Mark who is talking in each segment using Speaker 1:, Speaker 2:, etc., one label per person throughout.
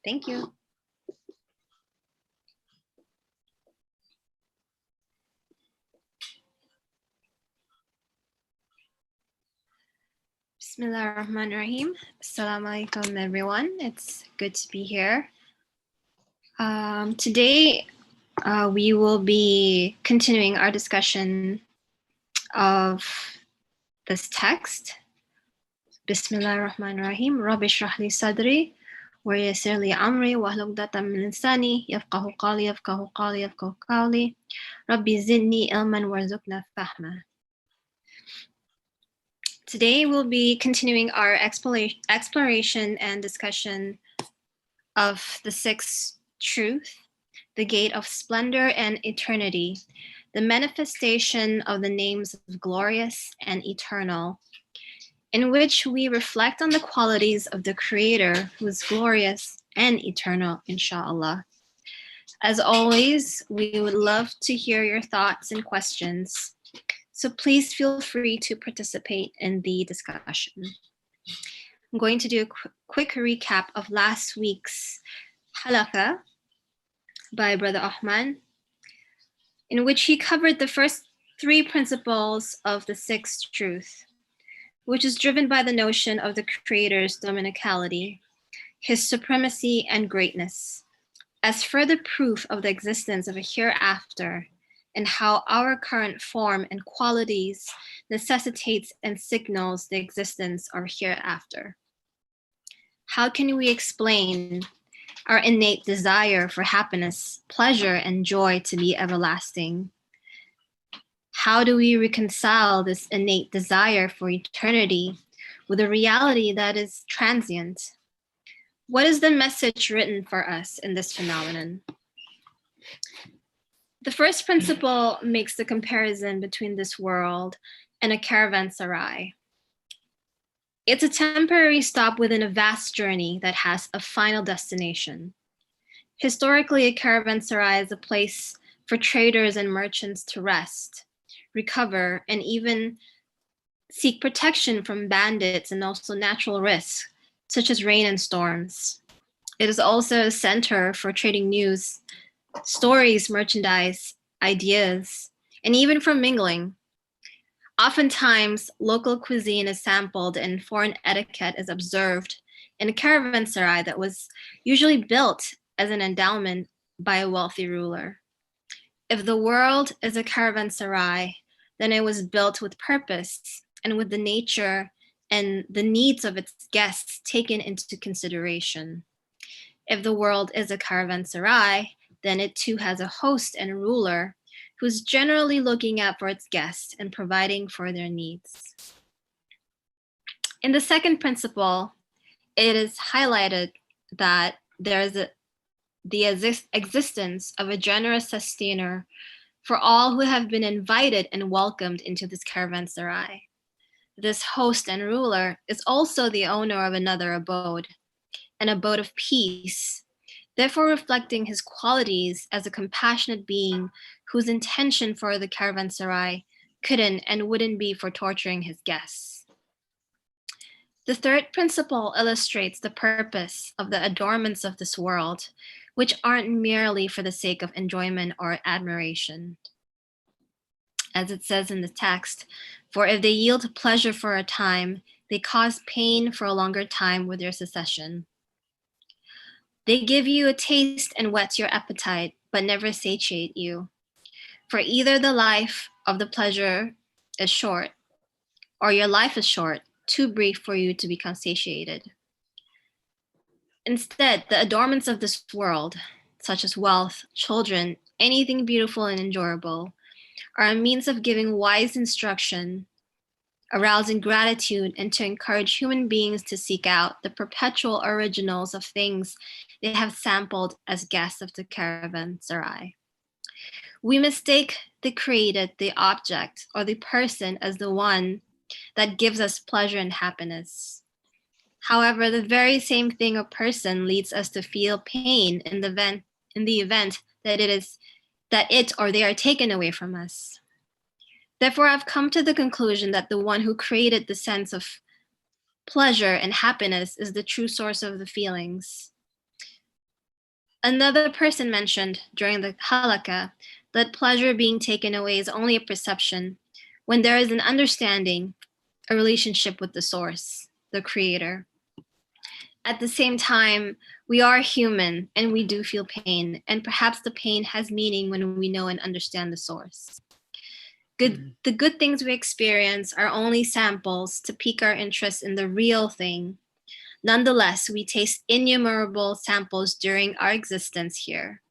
Speaker 1: Thank you. Bismillahirrahmanirrahim. Assalamu alaikum, everyone. It's good to be here. Today, we will be continuing our discussion of this text. Bismillahirrahmanirrahim. Rabbi shrah li sadri wa yassir li amri wahlul 'uqdatam min lisani yafqahu qawli. Rabbi zidni ilman warzuqna fahma. Today, we'll be continuing our exploration and discussion of the sixth truth, the gate of splendor and eternity, the manifestation of the names of glorious and eternal, in which we reflect on the qualities of the Creator who is glorious and eternal, inshallah. As always, we would love to hear your thoughts and questions, so please feel free to participate in the discussion. I'm going to do a quick recap of last week's halakha by Brother Ahman, in which he covered the first three principles of the sixth truth, which is driven by the notion of the Creator's dominicality, his supremacy and greatness, as further proof of the existence of a hereafter and how our current form and qualities necessitates and signals the existence of hereafter. How can we explain our innate desire for happiness, pleasure, and joy to be everlasting? How do we reconcile this innate desire for eternity with a reality that is transient? What is the message written for us in this phenomenon? The first principle makes the comparison between this world and a caravanserai. It's a temporary stop within a vast journey that has a final destination. Historically, a caravanserai is a place for traders and merchants to rest, recover, and even seek protection from bandits and also natural risks, such as rain and storms. It is also a center for trading news, stories, merchandise, ideas, and even for mingling. Oftentimes, local cuisine is sampled and foreign etiquette is observed in a caravanserai that was usually built as an endowment by a wealthy ruler. If the world is a caravanserai, then it was built with purpose and with the nature and the needs of its guests taken into consideration. If the world is a caravanserai, then it too has a host and ruler who's generally looking out for its guests and providing for their needs. In the second principle, it is highlighted that there is the existence of a generous sustainer for all who have been invited and welcomed into this caravanserai. This host and ruler is also the owner of another abode, an abode of peace, therefore reflecting his qualities as a compassionate being whose intention for the caravanserai couldn't and wouldn't be for torturing his guests. The third principle illustrates the purpose of the adornments of this world, which aren't merely for the sake of enjoyment or admiration. As it says in the text, for if they yield pleasure for a time, they cause pain for a longer time with their succession. They give you a taste and whet your appetite, but never satiate you. For either the life of the pleasure is short, or your life is short, too brief for you to become satiated. Instead, the adornments of this world, such as wealth, children, anything beautiful and enjoyable, are a means of giving wise instruction, arousing gratitude, and to encourage human beings to seek out the perpetual originals of things they have sampled as guests of the caravanserai. We mistake the created, the object, or the person as the one that gives us pleasure and happiness. However, the very same thing or person leads us to feel pain in the event that it or they are taken away from us. Therefore, I've come to the conclusion that the one who created the sense of pleasure and happiness is the true source of the feelings. Another person mentioned during the halakha that pleasure being taken away is only a perception when there is an understanding, a relationship with the source, the creator. At the same time, we are human and we do feel pain, and perhaps the pain has meaning when we know and understand the source. The good things we experience are only samples to pique our interest in the real thing. Nonetheless, we taste innumerable samples during our existence here.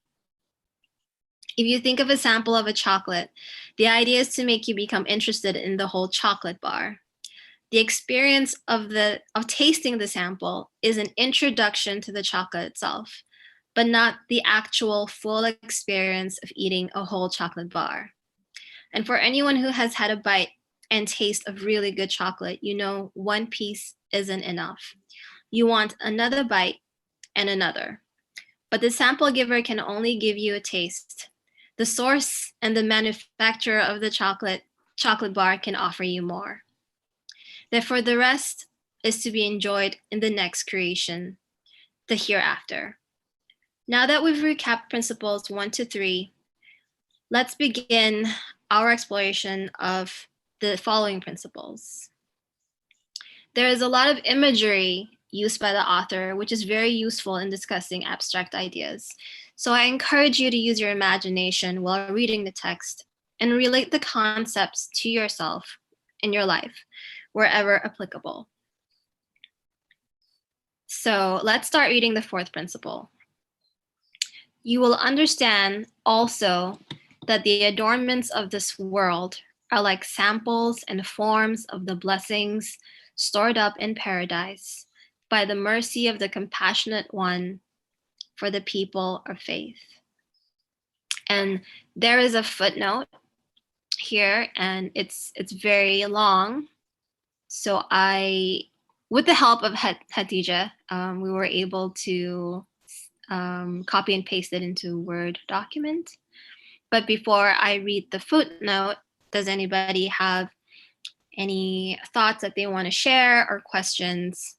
Speaker 1: If you think of a sample of a chocolate, the idea is to make you become interested in the whole chocolate bar. The experience of tasting the sample is an introduction to the chocolate itself, but not the actual full experience of eating a whole chocolate bar. And for anyone who has had a bite and taste of really good chocolate, you know one piece isn't enough. You want another bite and another. But the sample giver can only give you a taste. The source and the manufacturer of the chocolate bar can offer you more. Therefore, the rest is to be enjoyed in the next creation, the hereafter. Now that we've recapped principles 1 to 3, let's begin our exploration of the following principles. There is a lot of imagery used by the author, which is very useful in discussing abstract ideas. So I encourage you to use your imagination while reading the text and relate the concepts to yourself in your life, wherever applicable. So let's start reading the fourth principle. You will understand also that the adornments of this world are like samples and forms of the blessings stored up in paradise by the mercy of the compassionate one for the people of faith. And there is a footnote here, and it's very long. So with the help of Hatija, we were able to copy and paste it into Word document. But before I read the footnote, does anybody have any thoughts that they want to share or questions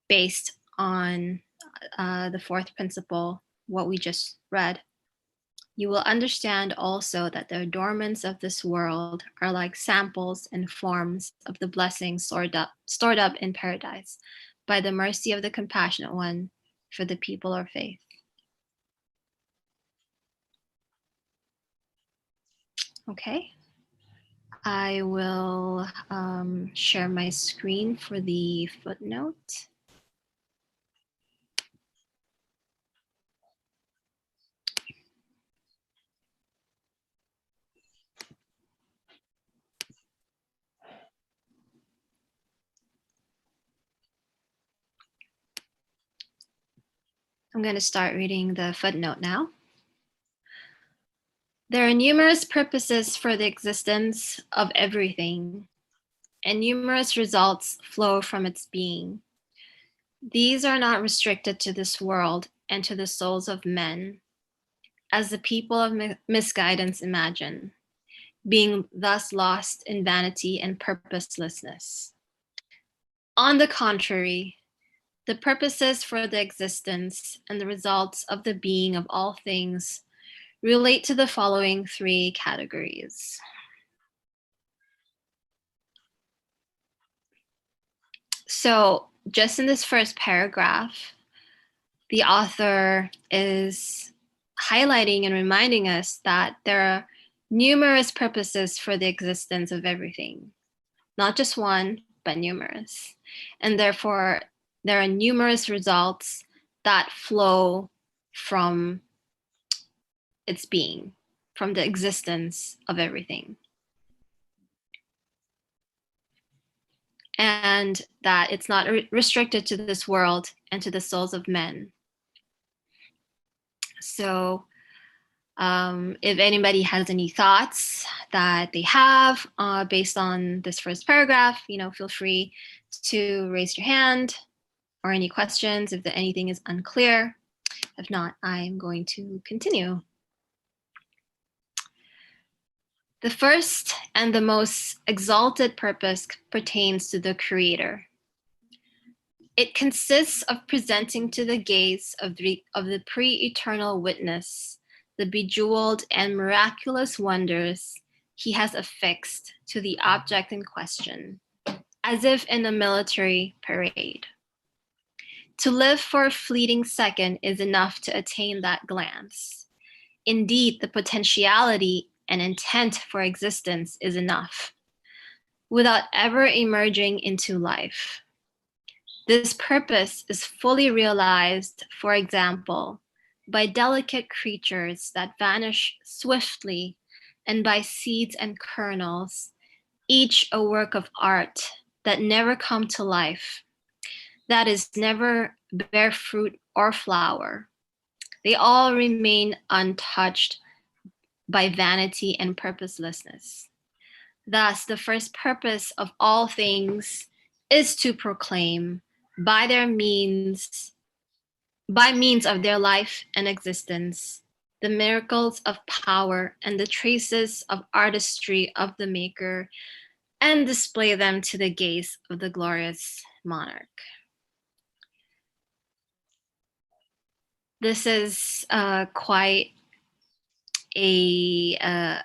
Speaker 1: based on the fourth principle, what we just read? You will understand also that the adornments of this world are like samples and forms of the blessings stored up in paradise by the mercy of the compassionate one for the people of faith. Okay. I will share my screen for the footnote. I'm going to start reading the footnote now. There are numerous purposes for the existence of everything, and numerous results flow from its being. These are not restricted to this world and to the souls of men, as the people of misguidance imagine, being thus lost in vanity and purposelessness. On the contrary, the purposes for the existence and the results of the being of all things relate to the following three categories. So, just in this first paragraph, the author is highlighting and reminding us that there are numerous purposes for the existence of everything, not just one, but numerous. And therefore, there are numerous results that flow from its being, from the existence of everything. And that it's not restricted to this world and to the souls of men. So if anybody has any thoughts that they have based on this first paragraph, feel free to raise your hand, or any questions if anything is unclear. If not, I'm going to continue. The first and the most exalted purpose pertains to the Creator. It consists of presenting to the gaze of the pre-eternal witness the bejeweled and miraculous wonders he has affixed to the object in question, as if in a military parade. To live for a fleeting second is enough to attain that glance. Indeed, the potentiality and intent for existence is enough, without ever emerging into life. This purpose is fully realized, for example, by delicate creatures that vanish swiftly and by seeds and kernels, each a work of art that never come to life, that is, never bear fruit or flower. They all remain untouched by vanity and purposelessness. Thus, the first purpose of all things is to proclaim by means of their life and existence, the miracles of power and the traces of artistry of the Maker, and display them to the gaze of the glorious monarch. This is quite a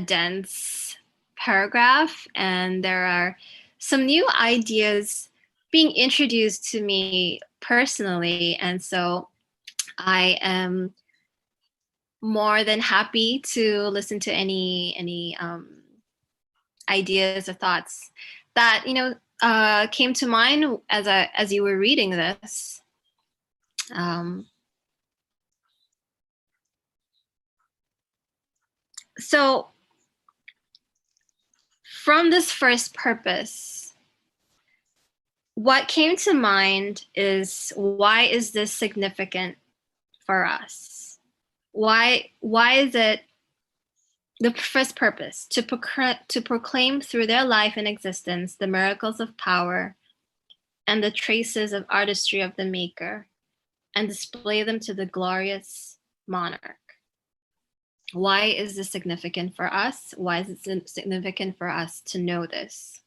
Speaker 1: dense paragraph, and there are some new ideas being introduced to me personally, and so I am more than happy to listen to any ideas or thoughts that came to mind as you were reading this. So from this first purpose, what came to mind is, why is this significant for us? Why is it the first purpose to proclaim through their life and existence the miracles of power and the traces of artistry of the Maker, and display them to the glorious monarch? Why is this significant for us? Why is it significant for us to know this?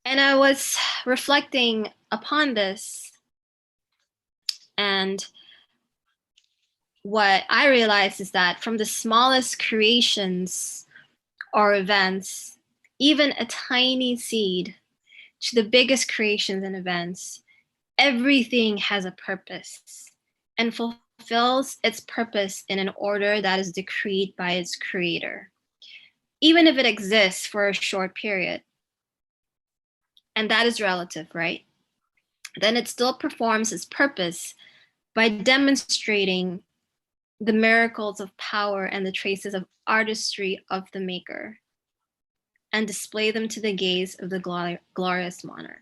Speaker 1: And I was reflecting upon this, and what I realized is that from the smallest creations or events, even a tiny seed, to the biggest creations and events, everything has a purpose and fulfills its purpose in an order that is decreed by its creator, even if it exists for a short period. And that is relative, right? Then it still performs its purpose by demonstrating the miracles of power and the traces of artistry of the Maker, and display them to the gaze of the glorious monarch.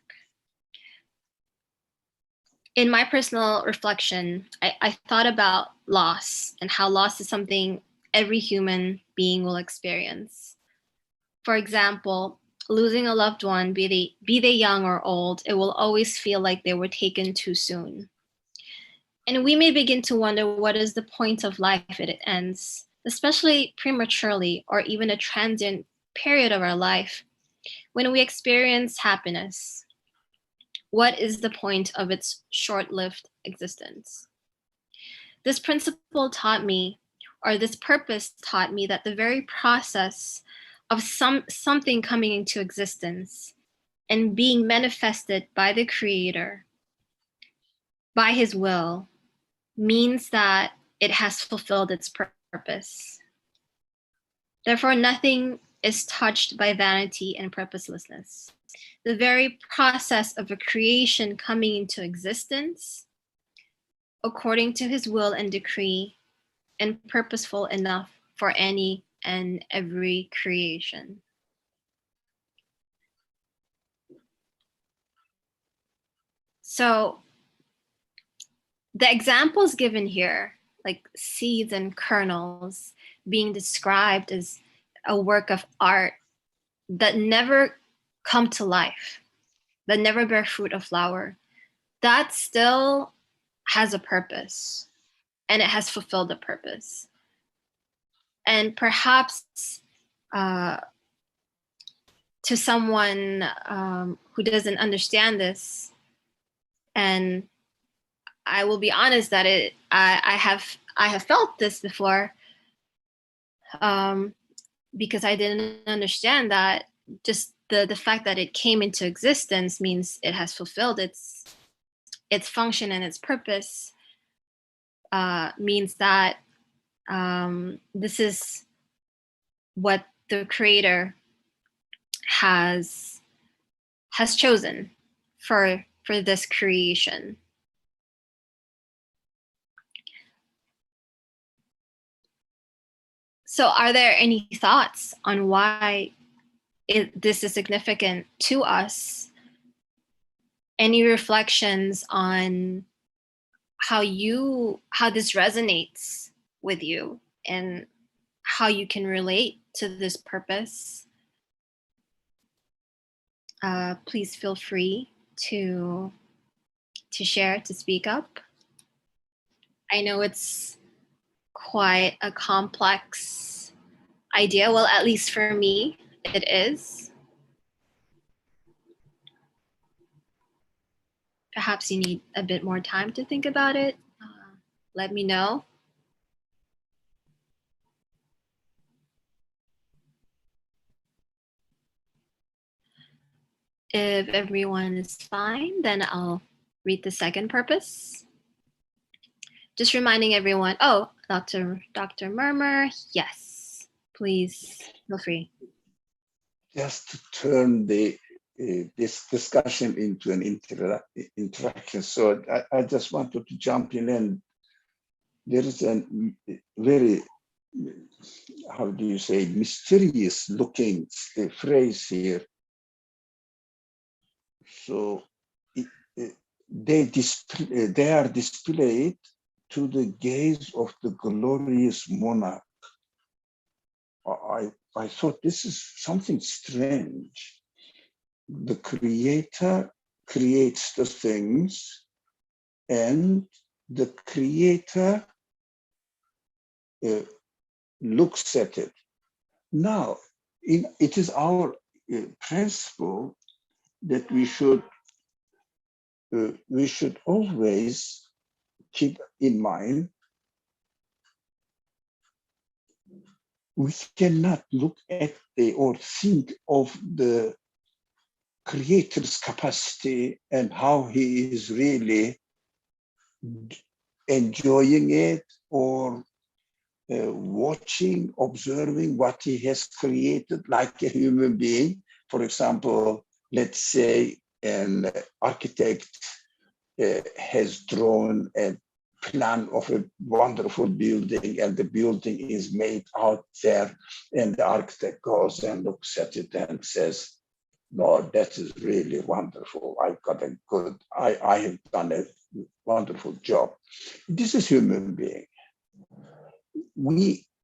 Speaker 1: In my personal reflection, I thought about loss and how loss is something every human being will experience. For example, losing a loved one, be they young or old, it will always feel like they were taken too soon. And we may begin to wonder, what is the point of life if it ends, especially prematurely or even a transient period of our life when we experience happiness? What is the point of its short-lived existence? This principle taught me, or this purpose taught me, that the very process of something coming into existence and being manifested by the Creator, by His will, means that it has fulfilled its purpose. Therefore, nothing is touched by vanity and purposelessness. The very process of a creation coming into existence, according to His will and decree, and purposeful enough for any and every creation. So the examples given here, like seeds and kernels, being described as a work of art that never come to life, that never bear fruit or flower, that still has a purpose, and it has fulfilled the purpose. And perhaps to someone who doesn't understand this, and I will be honest that I have felt this before, because I didn't understand that just the fact that it came into existence means it has fulfilled its function and its purpose, means that this is what the creator has chosen for this creation. So are there any thoughts on why this is significant to us? Any reflections on how this resonates with you and how you can relate to this purpose? Please feel free to share, to speak up. I know it's quite a complex idea. Well, at least for me, it is. Perhaps you need a bit more time to think about it. Let me know. If everyone is fine, then I'll read the second purpose. Just reminding everyone, oh, Dr. Murmur, yes, please feel free.
Speaker 2: Just to turn this discussion into an interaction. So I just wanted to jump in, and there is a very, how do you say, mysterious looking phrase here. So they are displayed to the gaze of the glorious monarch. I thought this is something strange. The creator creates the things, and the creator looks at it. Now, it is our principle that we should always keep in mind we cannot look at or think of the creator's capacity and how he is really enjoying it, or watching, observing what he has created like a human being. For example, let's say an architect has drawn a plan of a wonderful building, and the building is made out there, and the architect goes and looks at it and says, Lord, that is really wonderful. I have done a wonderful job. This is human being.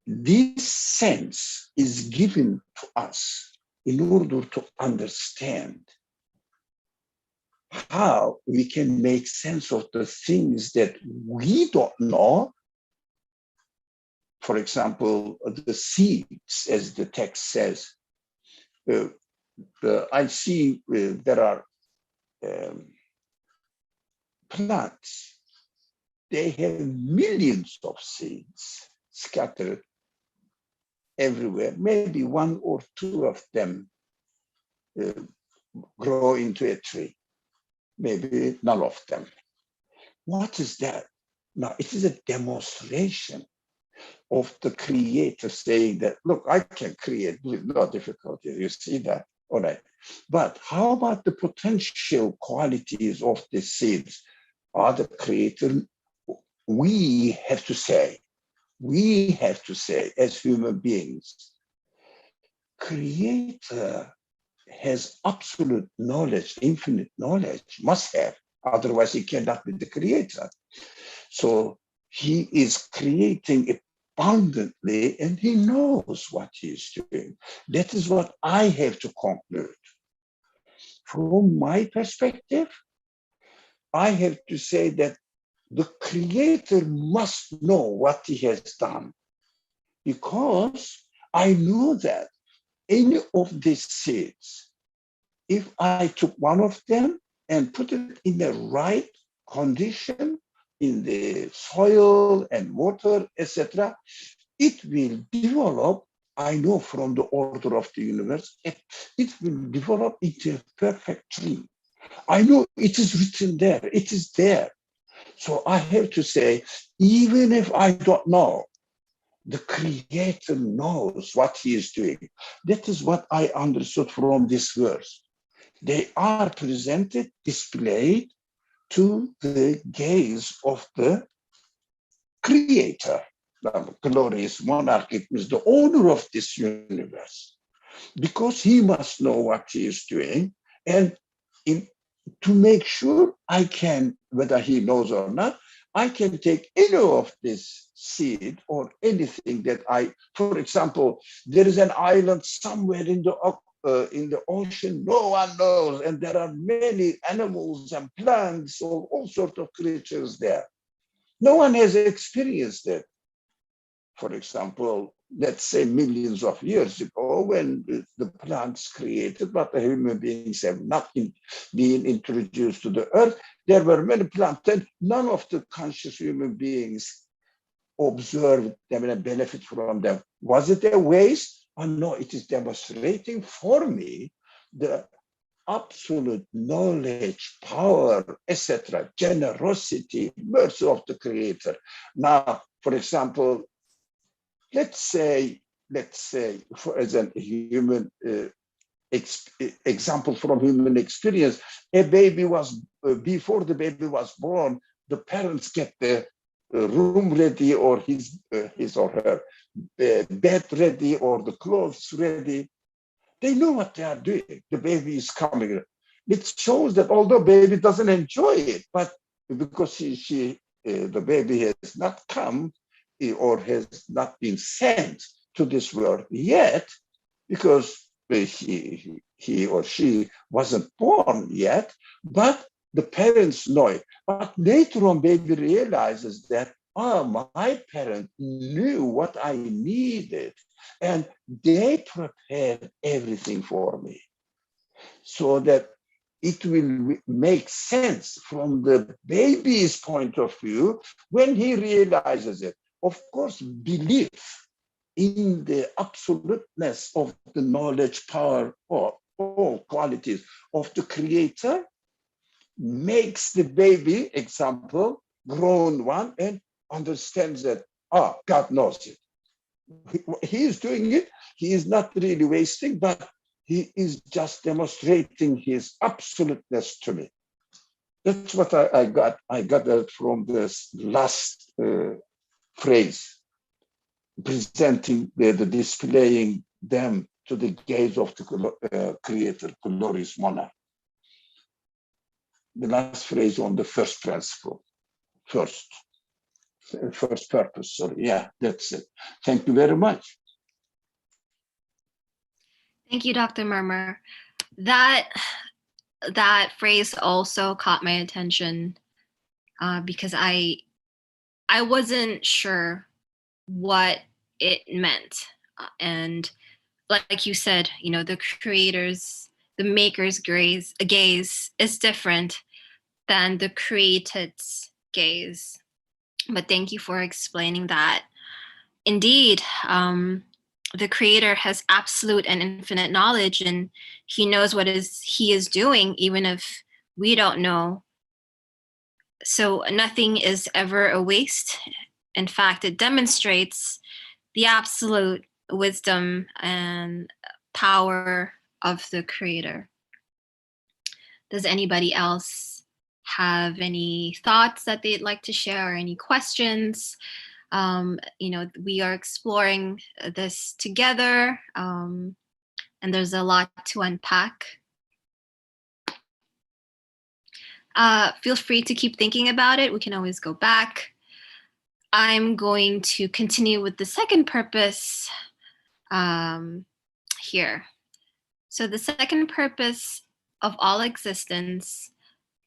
Speaker 2: This sense is given to us in order to understand how we can make sense of the things that we don't know. For example, the seeds, as the text says. I see there are plants. They have millions of seeds scattered everywhere. Maybe one or two of them grow into a tree. Maybe none of them. What is that? Now, it is a demonstration of the creator saying that, look, I can create with no difficulty. You see that? All right. But how about the potential qualities of the seeds? Are the creator, we have to say, as human beings, creator has absolute knowledge, infinite knowledge, must have, otherwise he cannot be the creator. So he is creating abundantly, and he knows what he is doing. That is what I have to conclude. From my perspective, I have to say that the creator must know what he has done, because I know that any of these seeds if I took one of them and put it in the right condition, in the soil and water, etc., it will develop. I know from the order of the universe, it will develop into a perfect tree. I know it is written there, it is there. So I have to say, even if I don't know, the Creator knows what He is doing. That is what I understood from this verse. They are presented, displayed to the gaze of the Creator. The glorious monarch is the owner of this universe, because He must know what He is doing. And in, to make sure I can, whether He knows or not, I can take any of this seed or anything that for example, there is an island somewhere in the ocean, no one knows, and there are many animals and plants or all sorts of creatures there. No one has experienced it. For example, let's say millions of years ago, when the plants created, but the human beings have not been introduced to the earth, there were many plants, and none of the conscious human beings observed them and benefit from them. Was it a waste? Oh, no, it is demonstrating for me the absolute knowledge, power, etc., generosity, mercy of the Creator. Now, for example, let's say, as a human example from human experience, a baby was, before the baby was born, the parents get the room ready, or his or her bed ready, or the clothes ready. They know what they are doing. The baby is coming. It shows that although baby doesn't enjoy it, but because the baby has not come or has not been sent to this world yet, because he or she wasn't born yet, but the parents know it. But later on, baby realizes that, my parent knew what I needed, and they prepared everything for me, so that it will make sense from the baby's point of view when he realizes it. Of course, belief in the absoluteness of the knowledge, power, or all qualities of the Creator makes the baby, example, grown one, and understands that, God knows it. He is doing it. He is not really wasting, but he is just demonstrating his absoluteness to me. That's what I got. I got that from this last phrase, presenting the displaying them to the gaze of the Creator, glorious monarch. The last phrase on the first principle, first purpose. Sorry, yeah, that's it. Thank you very much.
Speaker 1: Thank you, Dr. Murmur. That phrase also caught my attention because I wasn't sure what it meant. And like you said, the maker's gaze is different than the created's gaze. But thank you for explaining that. Indeed, the creator has absolute and infinite knowledge, and he knows what he is doing, even if we don't know. So nothing is ever a waste. In fact, it demonstrates the absolute wisdom and power of the creator. Does anybody else have any thoughts that they'd like to share, or any questions? We are exploring this together, and there's a lot to unpack. Feel free to keep thinking about it. We can always go back. I'm going to continue with the second purpose here. So the second purpose of all existence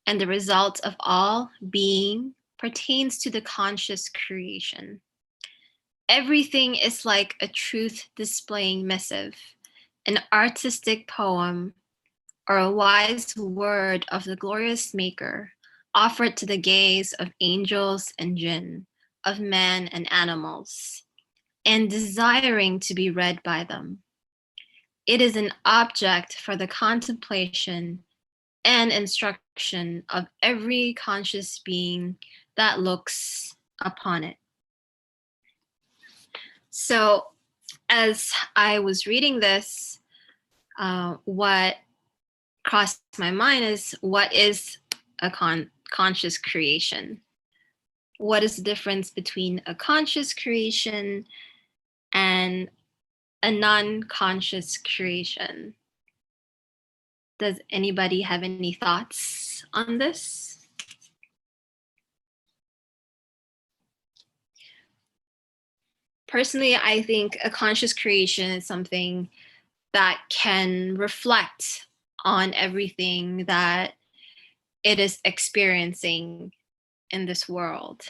Speaker 1: and the result of all being pertains to the conscious creation. Everything is like a truth displaying missive, an artistic poem, or a wise word of the glorious Maker, offered to the gaze of angels and jinn, of man and animals, and desiring to be read by them. It is an object for the contemplation and instruction of every conscious being that looks upon it. So, as I was reading this, what crossed my mind is, what is a conscious creation? What is the difference between a conscious creation and a non-conscious creation? Does anybody have any thoughts on this? Personally, I think a conscious creation is something that can reflect on everything that it is experiencing in this world.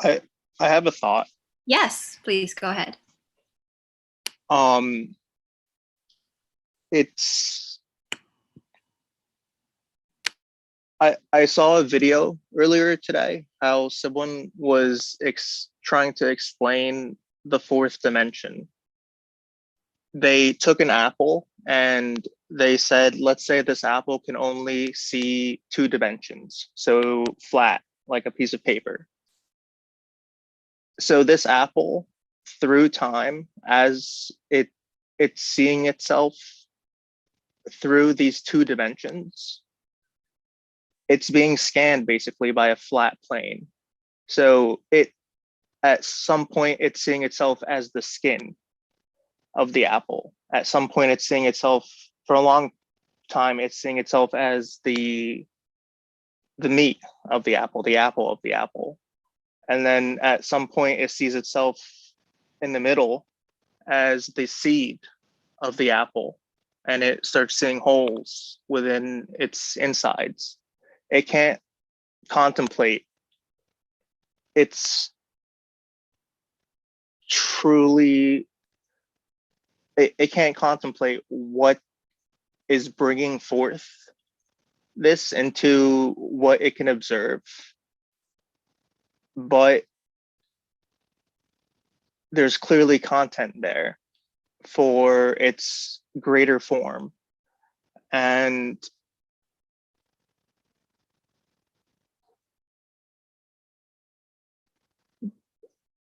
Speaker 3: I have a thought.
Speaker 1: Yes, please go ahead.
Speaker 3: It's I saw a video earlier today how someone was trying to explain the fourth dimension. They took an apple and they said, let's say this apple can only see two dimensions, so flat, like a piece of paper. So this apple, through time, as it's seeing itself through these two dimensions, it's being scanned basically by a flat plane. So it, at some point, it's seeing itself as the skin of the apple. At some point, it's seeing itself, for a long time, it's seeing itself as the meat of the apple of the apple. And then at some point, it sees itself in the middle as the seed of the apple, and it starts seeing holes within its insides. It can't contemplate. It's truly, it can't contemplate what is bringing forth this into what it can observe. But there's clearly content there for its greater form. And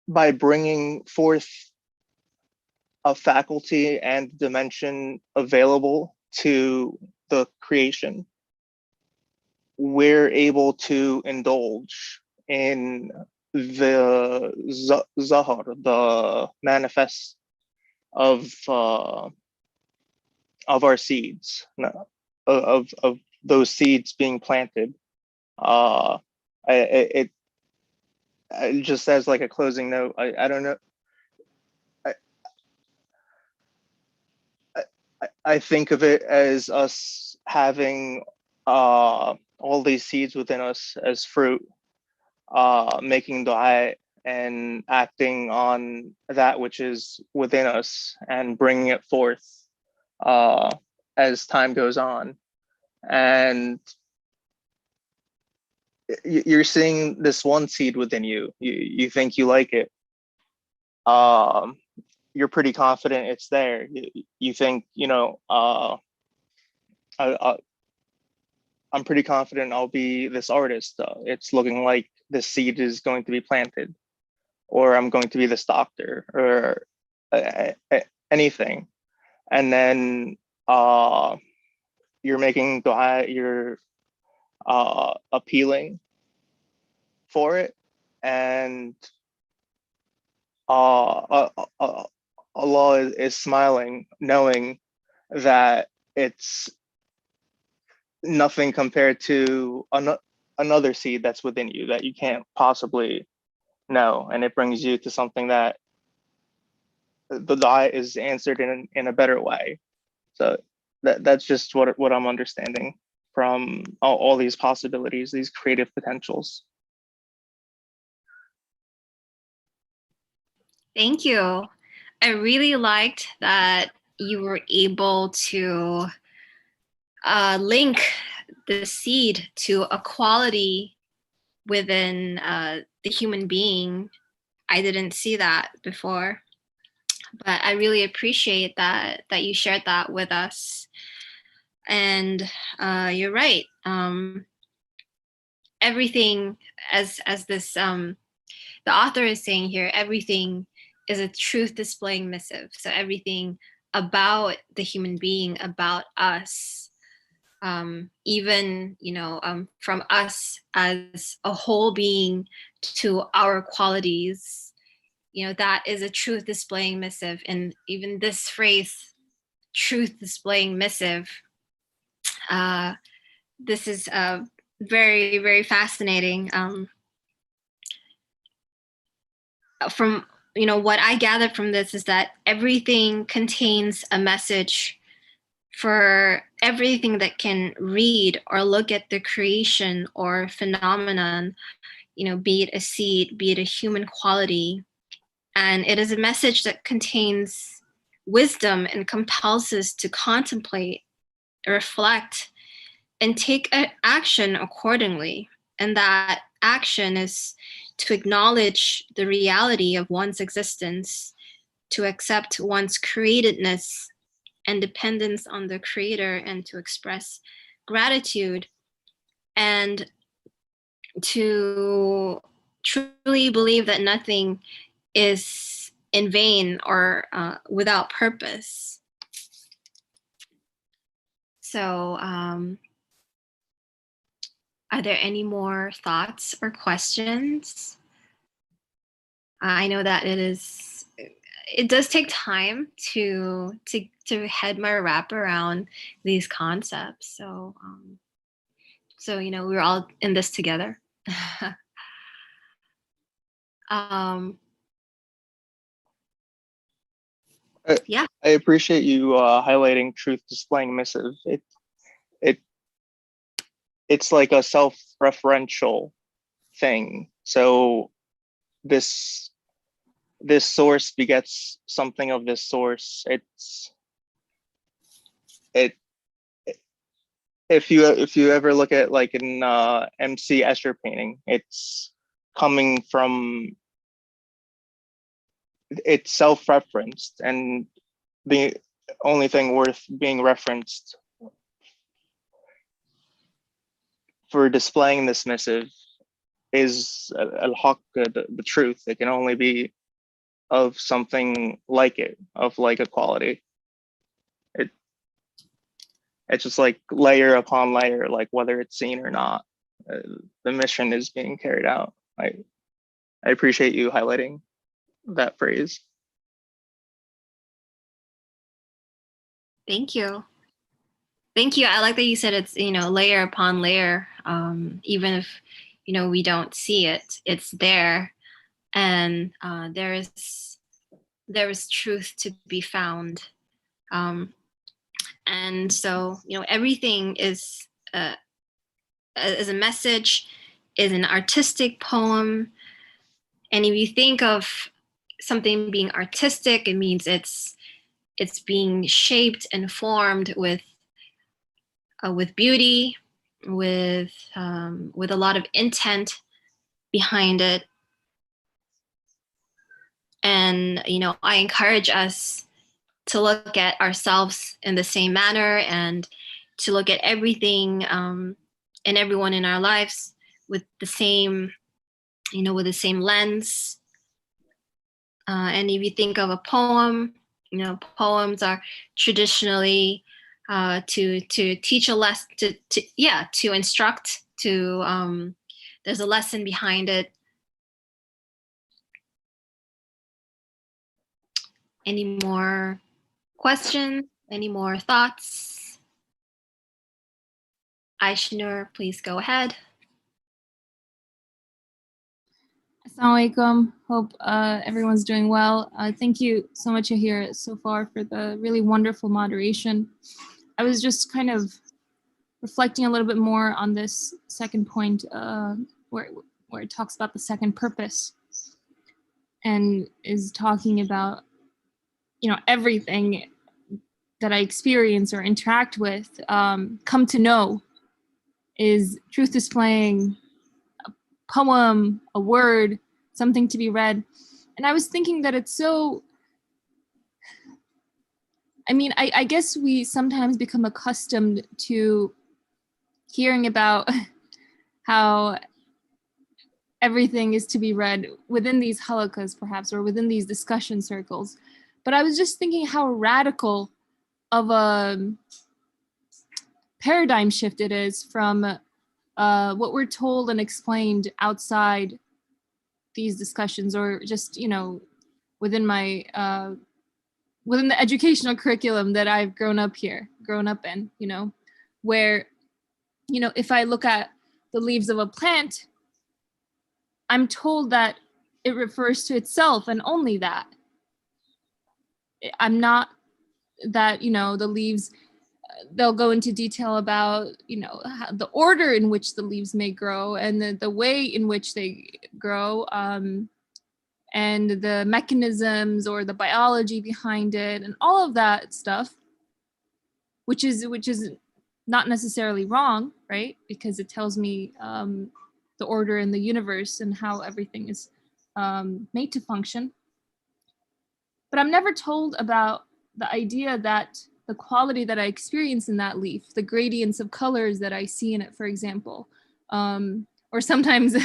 Speaker 3: by bringing forth a faculty and dimension available to the creation, we're able to indulge in the zahar, the manifest of our seeds, of those seeds being planted. It just as like a closing note, I don't know. I think of it as us having all these seeds within us as fruit, making dua and acting on that which is within us and bringing it forth as time goes on. And you're seeing this one seed within you. You think you like it. You're pretty confident it's there. You think, I'm pretty confident I'll be this artist. It's looking like this seed is going to be planted, or I'm going to be this doctor, or anything. And then you're making dua, you're appealing for it, and Allah is smiling, knowing that it's nothing compared to another seed that's within you that you can't possibly know, and it brings you to something that the dua is answered in a better way. So that's just what I'm understanding from all these possibilities, these creative potentials.
Speaker 1: Thank you. I really liked that you were able to link the seed to a quality within the human being. I didn't see that before, but I really appreciate that you shared that with us. And you're right. Everything, as this the author is saying here, everything is a truth displaying missive. So everything about the human being, about us, even from us as a whole being to our qualities, that is a truth displaying missive. And even this phrase, truth displaying missive, uh, this is very, very fascinating. From what I gathered from this is that everything contains a message for everything that can read or look at the creation or phenomenon, be it a seed, be it a human quality. And it is a message that contains wisdom and compels us to contemplate, reflect, and take action accordingly. And that action is to acknowledge the reality of one's existence, to accept one's createdness and dependence on the creator, and to express gratitude, and to truly believe that nothing is in vain or without purpose. So, are there any more thoughts or questions? I know that it does take time to head my wrap around these concepts. So we're all in this together. Yeah.
Speaker 3: I appreciate you highlighting truth displaying missive. It's like a self-referential thing. So this source begets something of this source. It if you ever look at like an MC Escher painting, it's coming from, it's self-referenced, and the only thing worth being referenced for displaying this missive is al-haq, the truth. It can only be of something like it, of like a quality. It's just like layer upon layer, like whether it's seen or not, the mission is being carried out. I appreciate you highlighting that phrase.
Speaker 1: Thank you. Thank you. I like that you said it's, layer upon layer. Even if, we don't see it, it's there. And there is truth to be found. And so, everything is a message, is an artistic poem. And if you think of something being artistic, it means it's being shaped and formed with beauty, with a lot of intent behind it. And I encourage us to look at ourselves in the same manner, and to look at everything and everyone in our lives with the same lens. And if you think of a poem, poems are traditionally to teach a lesson, to instruct, to there's a lesson behind it. Any more questions? Any more thoughts? Aishnur, please go ahead.
Speaker 4: Assalamualaikum. Hope everyone's doing well. Thank you so much, Ahir, so far for the really wonderful moderation. I was just kind of reflecting a little bit more on this second point where it talks about the second purpose. and is talking about, you know, everything that I experience or interact with, come to know, is truth displaying, a poem, a word, something to be read. And I was thinking that it's so, I mean, I guess we sometimes become accustomed to hearing about how everything is to be read within these halakas, perhaps, or within these discussion circles. But I was just thinking how radical of a paradigm shift it is from what we're told and explained outside these discussions, or just, you know, within my within the educational curriculum that I've grown up in, you know, where, you know, if I look at the leaves of a plant, I'm told that it refers to itself and only that. I'm not that, you know, the leaves, they'll go into detail about, you know, the order in which the leaves may grow and the way in which they grow, and the mechanisms or the biology behind it and all of that stuff, which is not necessarily wrong, right? Because it tells me the order in the universe and how everything is made to function. But I'm never told about the idea that the quality that I experience in that leaf, the gradients of colors that I see in it, for example, or sometimes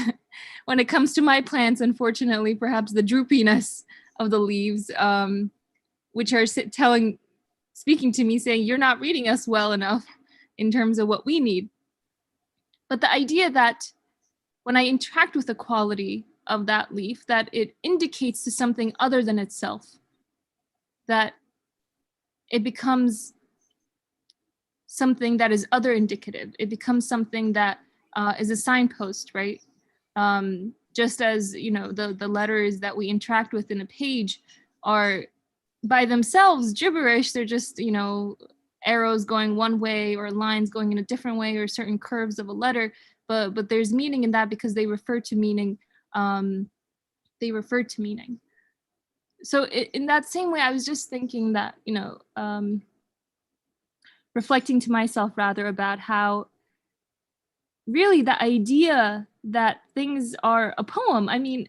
Speaker 4: when it comes to my plants, unfortunately, perhaps the droopiness of the leaves, which are speaking to me, saying, you're not reading us well enough in terms of what we need. But the idea that when I interact with the quality of that leaf, that it indicates to something other than itself, that it becomes something that is other indicative. It becomes something that is a signpost, right? Just as, you know, the letters that we interact with in a page are by themselves gibberish. They're just, you know, arrows going one way or lines going in a different way or certain curves of a letter. But there's meaning in that because they refer to meaning. So in that same way, I was just thinking that, you know, reflecting to myself rather about how really the idea that things are a poem, I mean,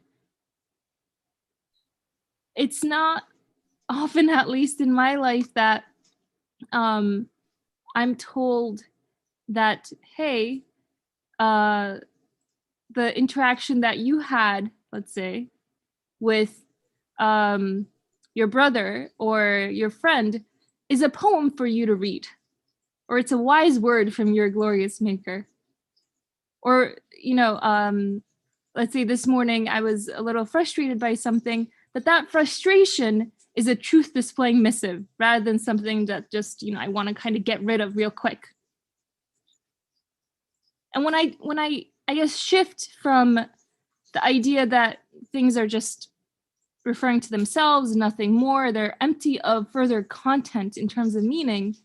Speaker 4: it's not often, at least in my life, that I'm told that, hey, the interaction that you had, let's say, with your brother or your friend is a poem for you to read, or it's a wise word from your glorious maker. Or, you know, let's say this morning I was a little frustrated by something, that frustration is a truth displaying missive rather than something that just, you know, I want to kind of get rid of real quick. And when I guess shift from the idea that things are just referring to themselves, nothing more, they're empty of further content in terms of meaning,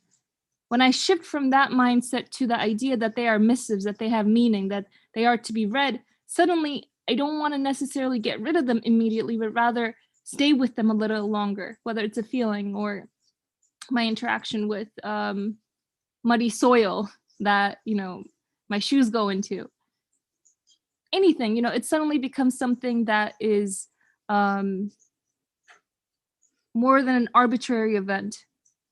Speaker 4: when I shift from that mindset to the idea that they are missives, that they have meaning, that they are to be read, suddenly I don't want to necessarily get rid of them immediately, but rather stay with them a little longer, whether it's a feeling or my interaction with muddy soil that, you know, my shoes go into. Anything, you know, it suddenly becomes something that is more than an arbitrary event,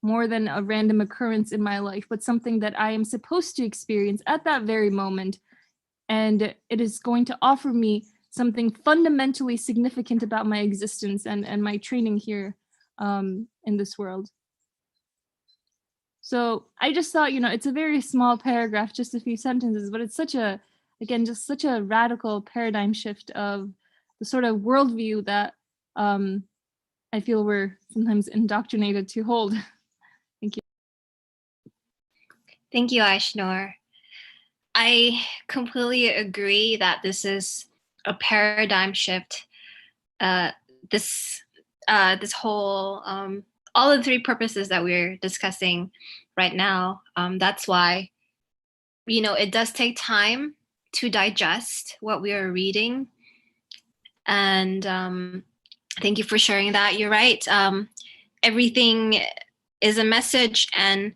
Speaker 4: more than a random occurrence in my life, but something that I am supposed to experience at that very moment. And it is going to offer me something fundamentally significant about my existence and my training here in this world. So I just thought, you know, it's a very small paragraph, just a few sentences, but it's such a, again, just such a radical paradigm shift of the sort of worldview that I feel we're sometimes indoctrinated to hold. Thank you.
Speaker 1: Thank you, Aishnur. I completely agree that this is a paradigm shift. This whole all the three purposes that we're discussing right now. That's why, you know, it does take time to digest what we are reading, and Thank you for sharing that. You're right. Everything is a message, and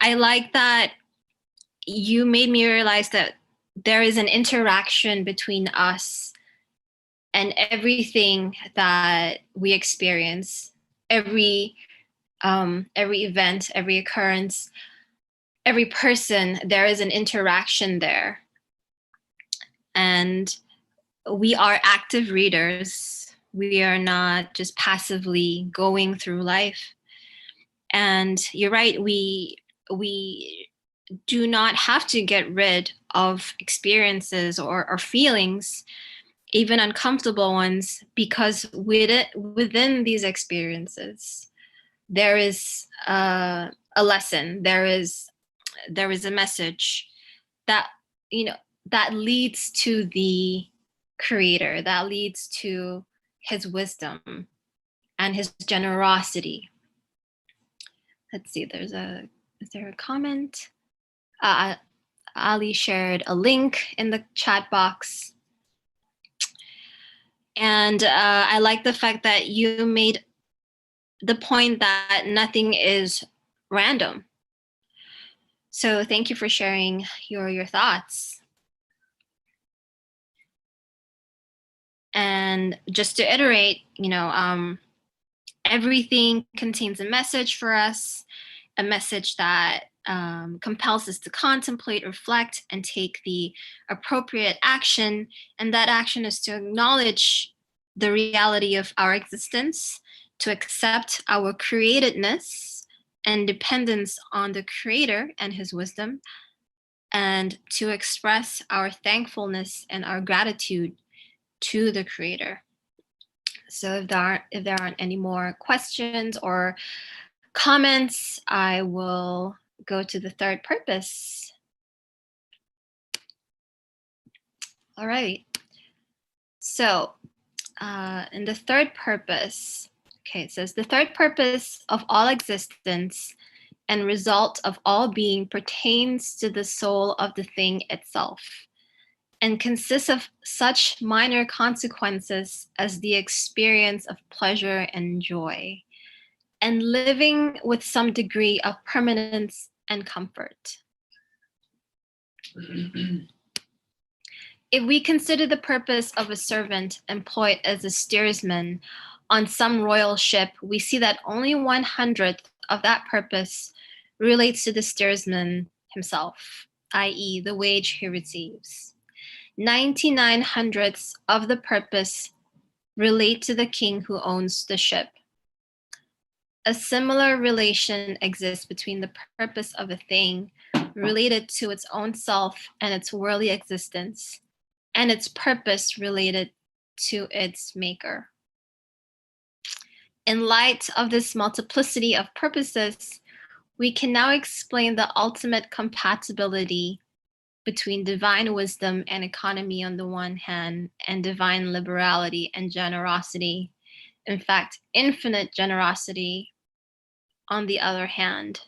Speaker 1: I like that you made me realize that there is an interaction between us and everything that we experience, every event, every occurrence, every person. There is an interaction there, and we are active readers. We are not just passively going through life. And you're right, we do not have to get rid of experiences or feelings, even uncomfortable ones, because within these experiences, there is a lesson. There is a message that, you know, that leads to the creator, that leads to his wisdom and his generosity. Let's see, is there a comment? Ali shared a link in the chat box. And I like the fact that you made the point that nothing is random. So thank you for sharing your thoughts. And just to iterate, everything contains a message for us, a message that compels us to contemplate, reflect, and take the appropriate action. And that action is to acknowledge the reality of our existence, to accept our createdness and dependence on the Creator and His wisdom, and to express our thankfulness and our gratitude to the Creator. So if there aren't any more questions or comments, I will go to the third purpose. All right. So in the third purpose, okay, it says the third purpose of all existence and result of all being pertains to the soul of the thing itself, and consists of such minor consequences as the experience of pleasure and joy, and living with some degree of permanence and comfort. If we consider the purpose of a servant employed as a steersman on some royal ship, we see that only 1/100th of that purpose relates to the steersman himself, i.e., the wage he receives. 99/100ths of the purpose relate to the king who owns the ship. A similar relation exists between the purpose of a thing related to its own self and its worldly existence, and its purpose related to its maker. In light of this multiplicity of purposes, we can now explain the ultimate compatibility between divine wisdom and economy on the one hand, and divine liberality and generosity, in fact, infinite generosity, on the other hand,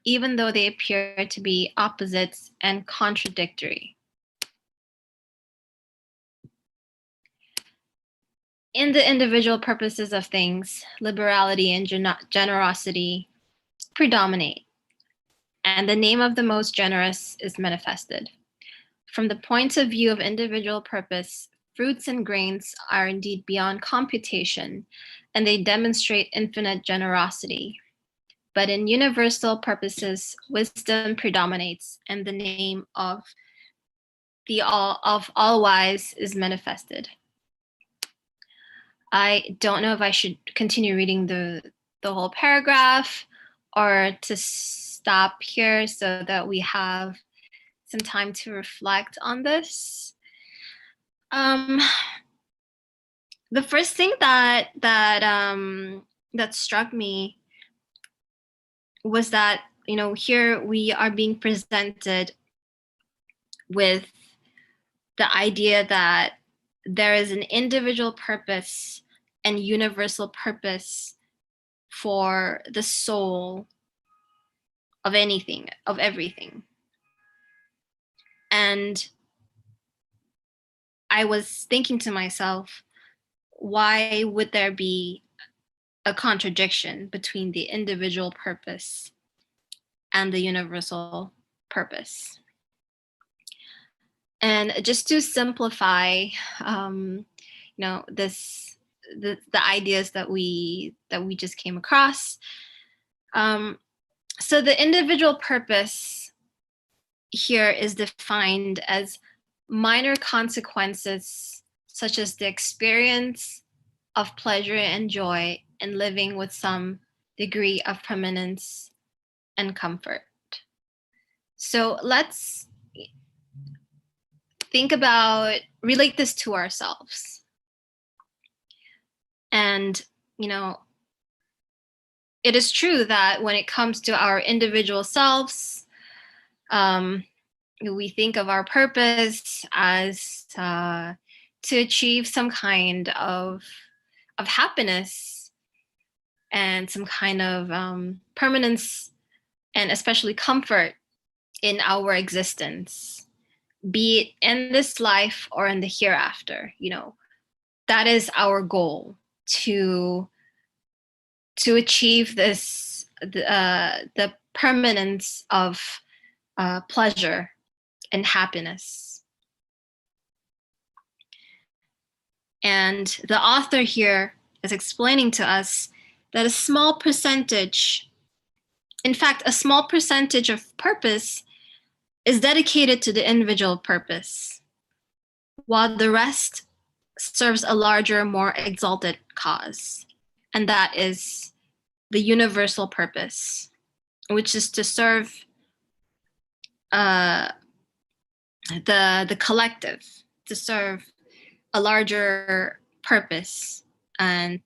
Speaker 1: even though they appear to be opposites and contradictory. In the individual purposes of things, liberality and generosity predominate, and the name of the most generous is manifested. From the point of view of individual purpose, fruits and grains are indeed beyond computation, and they demonstrate infinite generosity. But in universal purposes, wisdom predominates, and the name of the all wise is manifested. I don't know if I should continue reading the whole paragraph or to stop here so that we have some time to reflect on this. The first thing that struck me was that, here we are being presented with the idea that there is an individual purpose and universal purpose for the soul of anything, of everything. And I was thinking to myself, why would there be a contradiction between the individual purpose and the universal purpose? And just to simplify, the ideas that we just came across. So the individual purpose here is defined as minor consequences, such as the experience of pleasure and joy in living with some degree of permanence and comfort. So let's relate this to ourselves. And, it is true that when it comes to our individual selves, we think of our purpose as to achieve some kind of happiness and some kind of permanence and especially comfort in our existence, be it in this life or in the hereafter. That is our goal, to achieve this, the permanence of pleasure and happiness. And the author here is explaining to us that a small percentage of purpose is dedicated to the individual purpose, while the rest serves a larger, more exalted cause. And that is the universal purpose, which is to serve the collective, to serve a larger purpose, and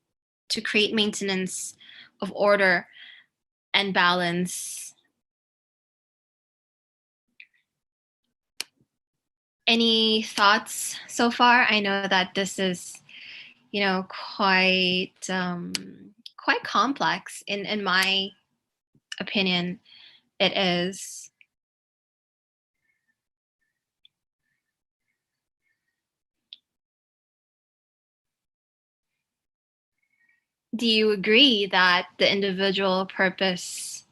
Speaker 1: to create maintenance of order and balance. Any thoughts so far? I know that this is, quite complex. In my opinion, it is. Do you agree that the individual purpose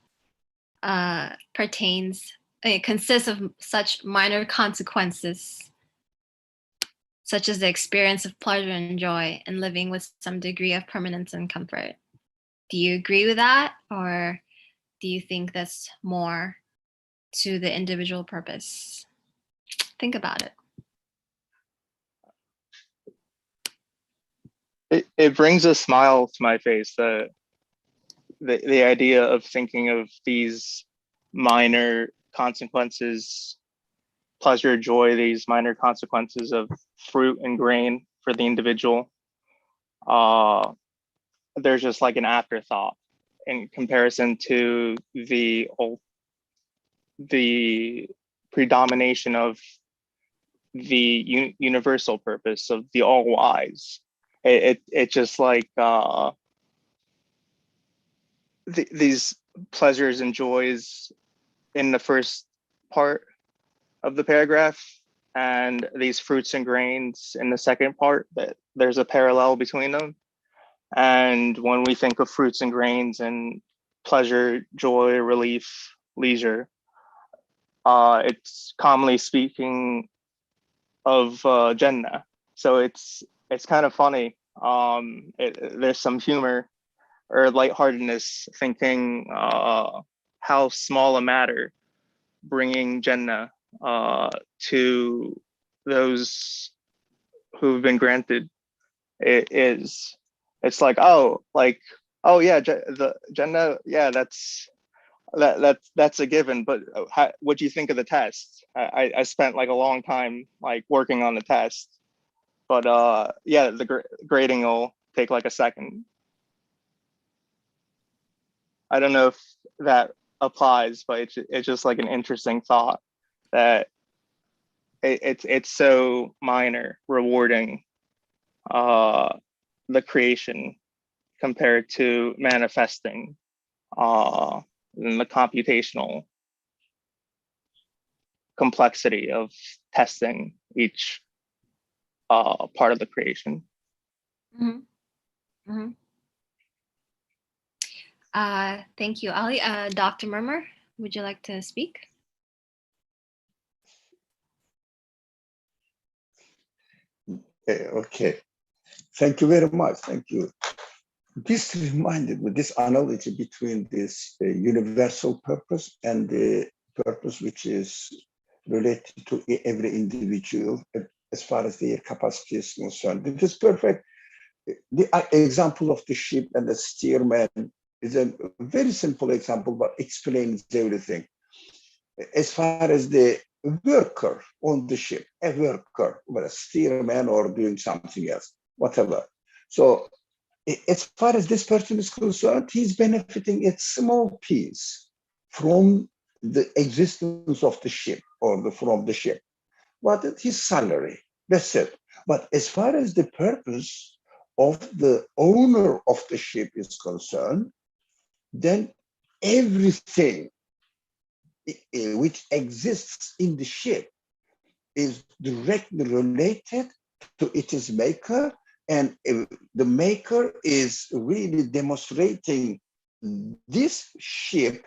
Speaker 1: consists of such minor consequences, such as the experience of pleasure and joy and living with some degree of permanence and comfort? Do you agree with that, or do you think that's more to the individual purpose? Think about it.
Speaker 3: It brings a smile to my face, the idea of thinking of these minor consequences, pleasure, joy, these minor consequences of fruit and grain for the individual. There's just like an afterthought in comparison to the predomination of the universal purpose of the all wise. It just like these pleasures and joys in the first part of the paragraph, and these fruits and grains in the second part, that there's a parallel between them. And when we think of fruits and grains and pleasure, joy, relief, leisure, it's commonly speaking of Jannah. So it's kind of funny. There's some humor or lightheartedness, thinking how small a matter bringing Jannah to those who've been granted it is. It's like, oh yeah, the Jannah, yeah, that's a given. But what do you think of the test? I spent like a long time like working on the test, but yeah, the grading will take like a second. I don't know if that applies, but it's just like an interesting thought that it's so minor, rewarding the creation compared to manifesting in the computational complexity of testing each part of the creation.
Speaker 1: Mhm. Mhm. Thank you, Ali. Dr. Murmur, would you like to speak?
Speaker 2: Okay. Thank you very much. Thank you. This reminded me, this analogy between this universal purpose and the purpose which is related to every individual as far as their capacity is concerned. It is perfect. The example of the ship and the steerman is a very simple example, but explains everything. As far as the worker on the ship, a worker, whether a steerman or doing something else, whatever. So as far as this person is concerned, he's benefiting a small piece from the existence of the ship or from the ship. But his salary, that's it. But as far as the purpose of the owner of the ship is concerned, then everything which exists in the ship is directly related to its maker, and the maker is really demonstrating this ship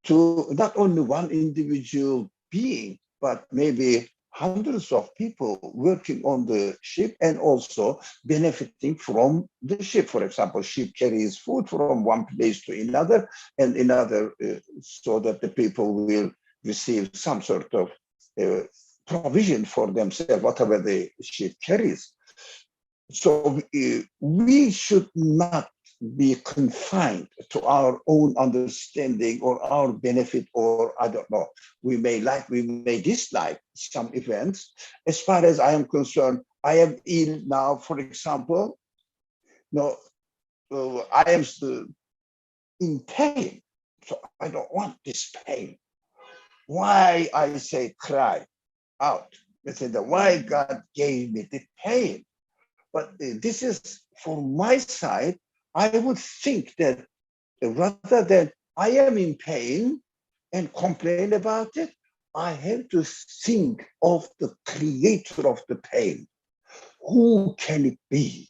Speaker 2: to not only one individual being, but maybe hundreds of people working on the ship and also benefiting from the ship. For example, ship carries food from one place to another and another, so that the people will receive some sort of uh, provision for themselves, whatever the ship carries. So we should not be confined to our own understanding or our benefit, or I don't know. We may like, we may dislike some events. As far as I am concerned, I am ill now, for example. No, I am in pain. So I don't want this pain. Why I say cry out? I say that why God gave me the pain. But this is from my side, I would think that rather than I am in pain and complain about it, I have to think of the creator of the pain. Who can it be?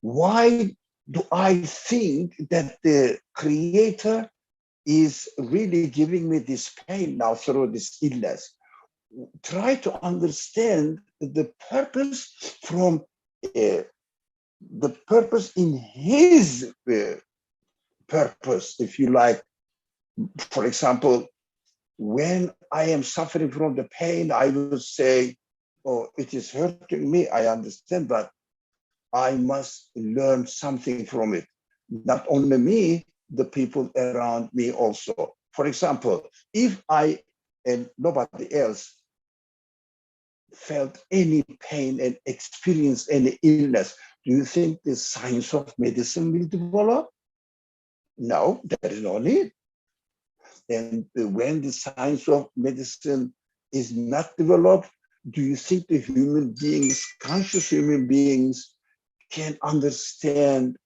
Speaker 2: Why do I think that the creator is really giving me this pain now through this illness? Try to understand the purpose from the purpose in his purpose, if you like. For example, when I am suffering from the pain, I will say, oh, it is hurting me, I understand, but I must learn something from it. Not only me, the people around me also. For example, if I and nobody else felt any pain and experienced any illness, do you think the science of medicine will develop? No, there is no need. And when the science of medicine is not developed, do you think the human beings, conscious human beings, can understand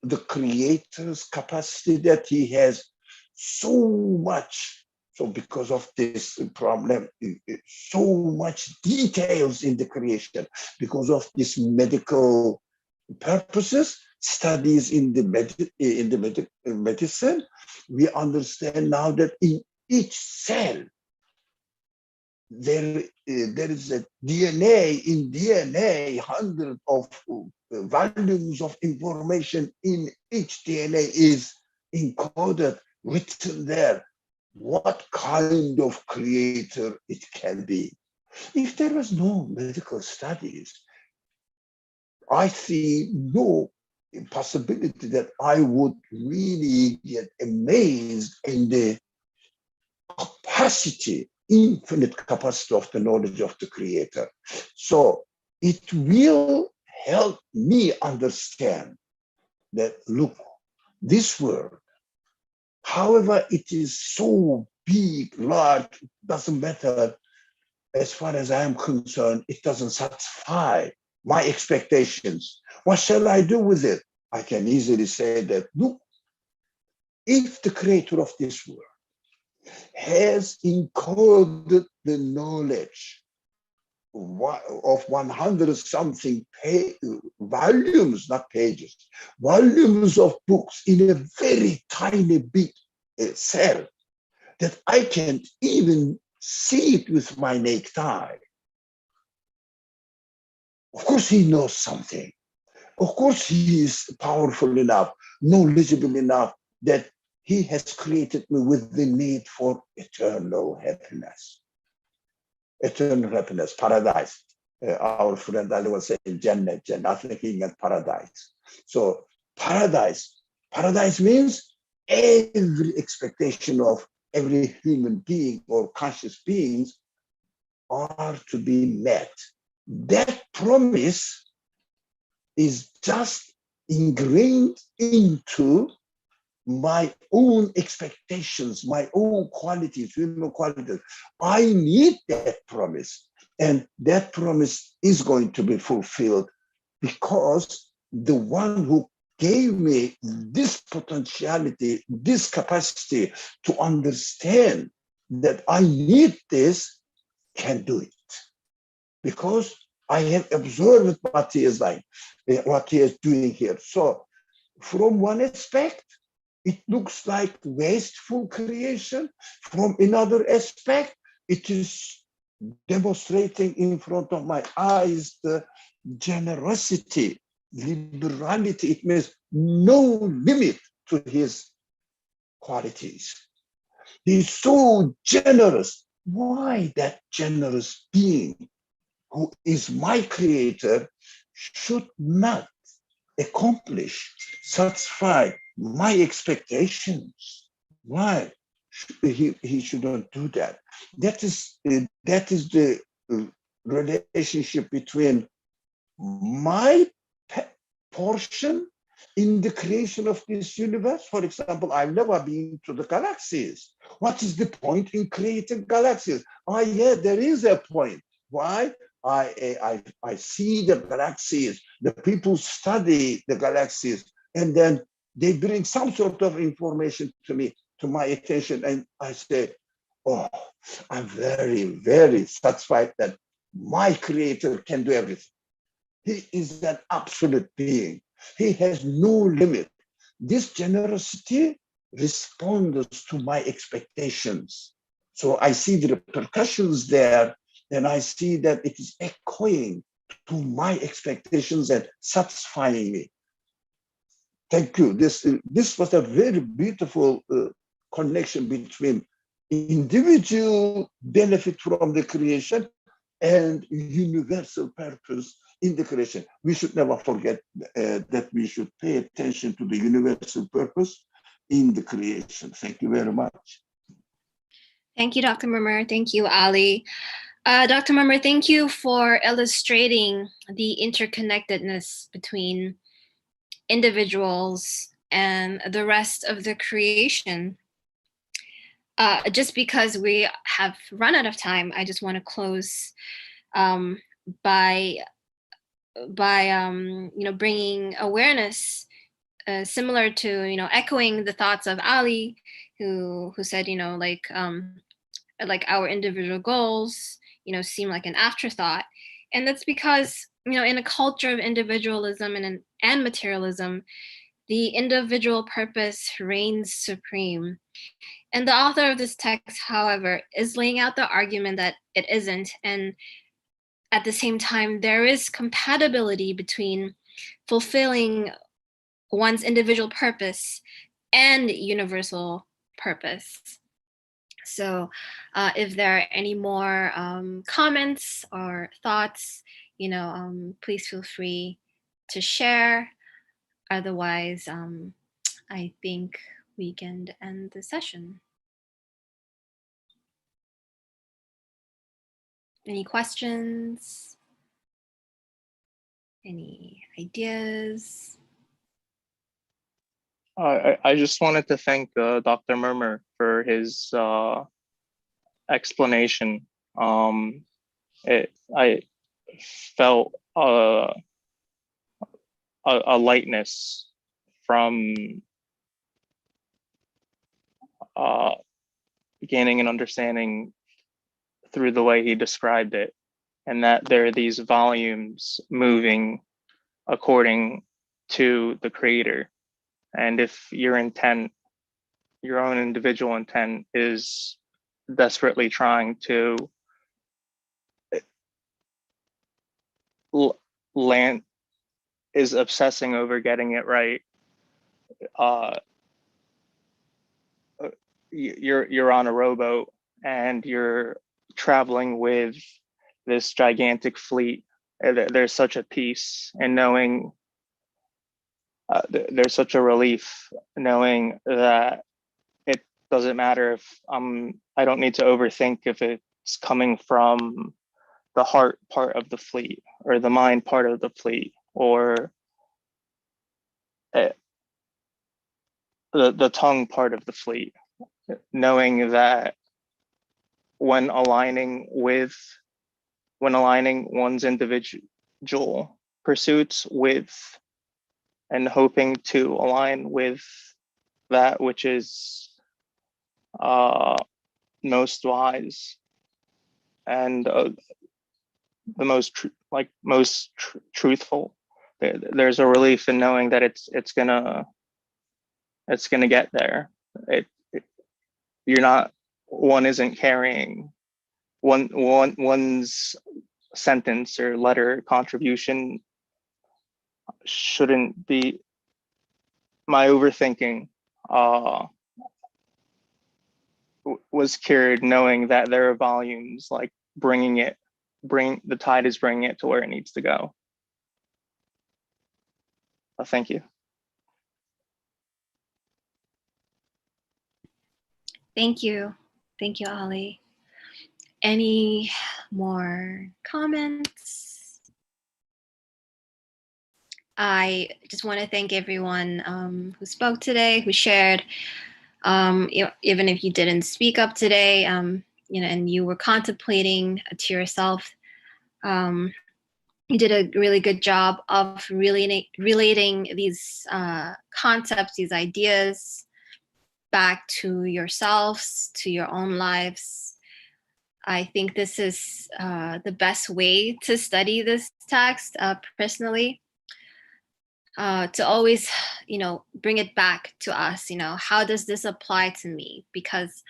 Speaker 2: the creator's capacity that he has so much? So because of this problem, so much details in the creation, because of this medical purposes, studies in the medicine, we understand now that in each cell there is a DNA. In DNA, hundreds of volumes of information in each DNA is encoded, written there. What kind of creator it can be? If there was no medical studies, I see no possibility that I would really get amazed in the capacity, infinite capacity of the knowledge of the creator. So it will help me understand that, look, this world, however it is so big, large, doesn't matter. As far as I am concerned, it doesn't satisfy my expectations. What shall I do with it? I can easily say that, look, if the creator of this world has encoded the knowledge of 100 something volumes, not pages, volumes of books in a very tiny bit cell that I can't even see it with my naked eye. Of course, he knows something. Of course, he is powerful enough, knowledgeable enough that he has created me with the need for eternal happiness. Eternal happiness, paradise. Our friend Ali was saying Jannah, I think he meant paradise. So paradise means every expectation of every human being or conscious beings are to be met. That promise is just ingrained into my own expectations, my own qualities, human qualities. I need that promise. And that promise is going to be fulfilled because the one who gave me this potentiality, this capacity to understand that I need this, can do it. Because I have observed what he is like, what he is doing here. So from one aspect, it looks like wasteful creation. From another aspect, it is demonstrating in front of my eyes the generosity, liberality. It means no limit to his qualities. He's so generous. Why that generous being who is my creator should not accomplish, satisfy my expectations? Why? He shouldn't do that. That is the relationship between my portion in the creation of this universe. For example, I've never been to the galaxies. What is the point in creating galaxies? Oh, yeah, there is a point. Why? I see the galaxies. The people study the galaxies, and then they bring some sort of information to me, to my attention, and I say, oh, I'm very, very satisfied that my creator can do everything. He is an absolute being. He has no limit. This generosity responds to my expectations. So I see the repercussions there, and I see that it is echoing to my expectations and satisfying me. Thank you. This was a very beautiful connection between individual benefit from the creation and universal purpose in the creation. We should never forget that we should pay attention to the universal purpose in the creation. Thank you very much.
Speaker 1: Thank you, Dr. Murmur. Thank you, Ali. Dr. Murmur, thank you for illustrating the interconnectedness between individuals and the rest of the creation. Just because we have run out of time, I just want to close by bringing awareness, similar to echoing the thoughts of Ali, who said like our individual goals seem like an afterthought, and that's because in a culture of individualism and materialism, the individual purpose reigns supreme. And the author of this text, however, is laying out the argument that it isn't. And at the same time, there is compatibility between fulfilling one's individual purpose and universal purpose. So if there are any more comments or thoughts, please feel free to share. Otherwise, I think we can end the session. Any questions? Any ideas?
Speaker 3: I just wanted to thank Dr. Murmur for his explanation. I felt a lightness from gaining an understanding through the way he described it. and that there are these volumes moving according to the creator. And if your intent, your own individual intent, is desperately trying to land, is obsessing over getting it right, you're on a rowboat and you're traveling with this gigantic fleet. There's such a peace in knowing, there's such a relief knowing that it doesn't matter if I don't need to overthink if it's coming from the heart part of the fleet or the mind part of the fleet, or the tongue part of the fleet. Knowing that when aligning one's individual pursuits with, and hoping to align with that which is most wise and the most truthful, there's a relief in knowing that it's gonna get there. You're not, one isn't carrying one's sentence or letter contribution shouldn't be my overthinking. Was cured knowing that there are volumes like the tide is bringing it to where it needs to go. Thank you.
Speaker 1: Thank you. Thank you, Ali. Any more comments? I just want to thank everyone who spoke today, who shared. Even if you didn't speak up today, and you were contemplating to yourself, you did a really good job of relating these concepts, these ideas back to yourselves, to your own lives. I think this is the best way to study this text personally. To always, bring it back to us, how does this apply to me? Because,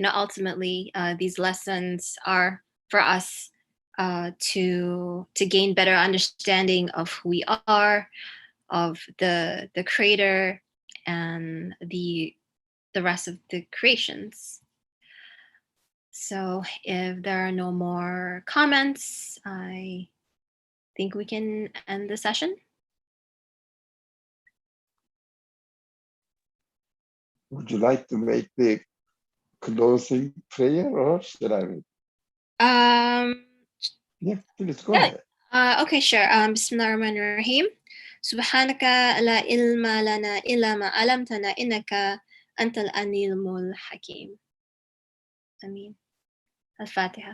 Speaker 1: ultimately, these lessons are for us to gain better understanding of who we are, of the creator, and the rest of the creations. So if there are no more comments, I think we can end the session.
Speaker 2: Would you like to make the closing prayer, or should I? Yeah, please go ahead.
Speaker 1: Okay, sure. Bismillahirrahmanirrahim. Subhanaka la ilma lana illa ma alamtana innaka antal alimul hakim. Ameen. Al-Fatiha.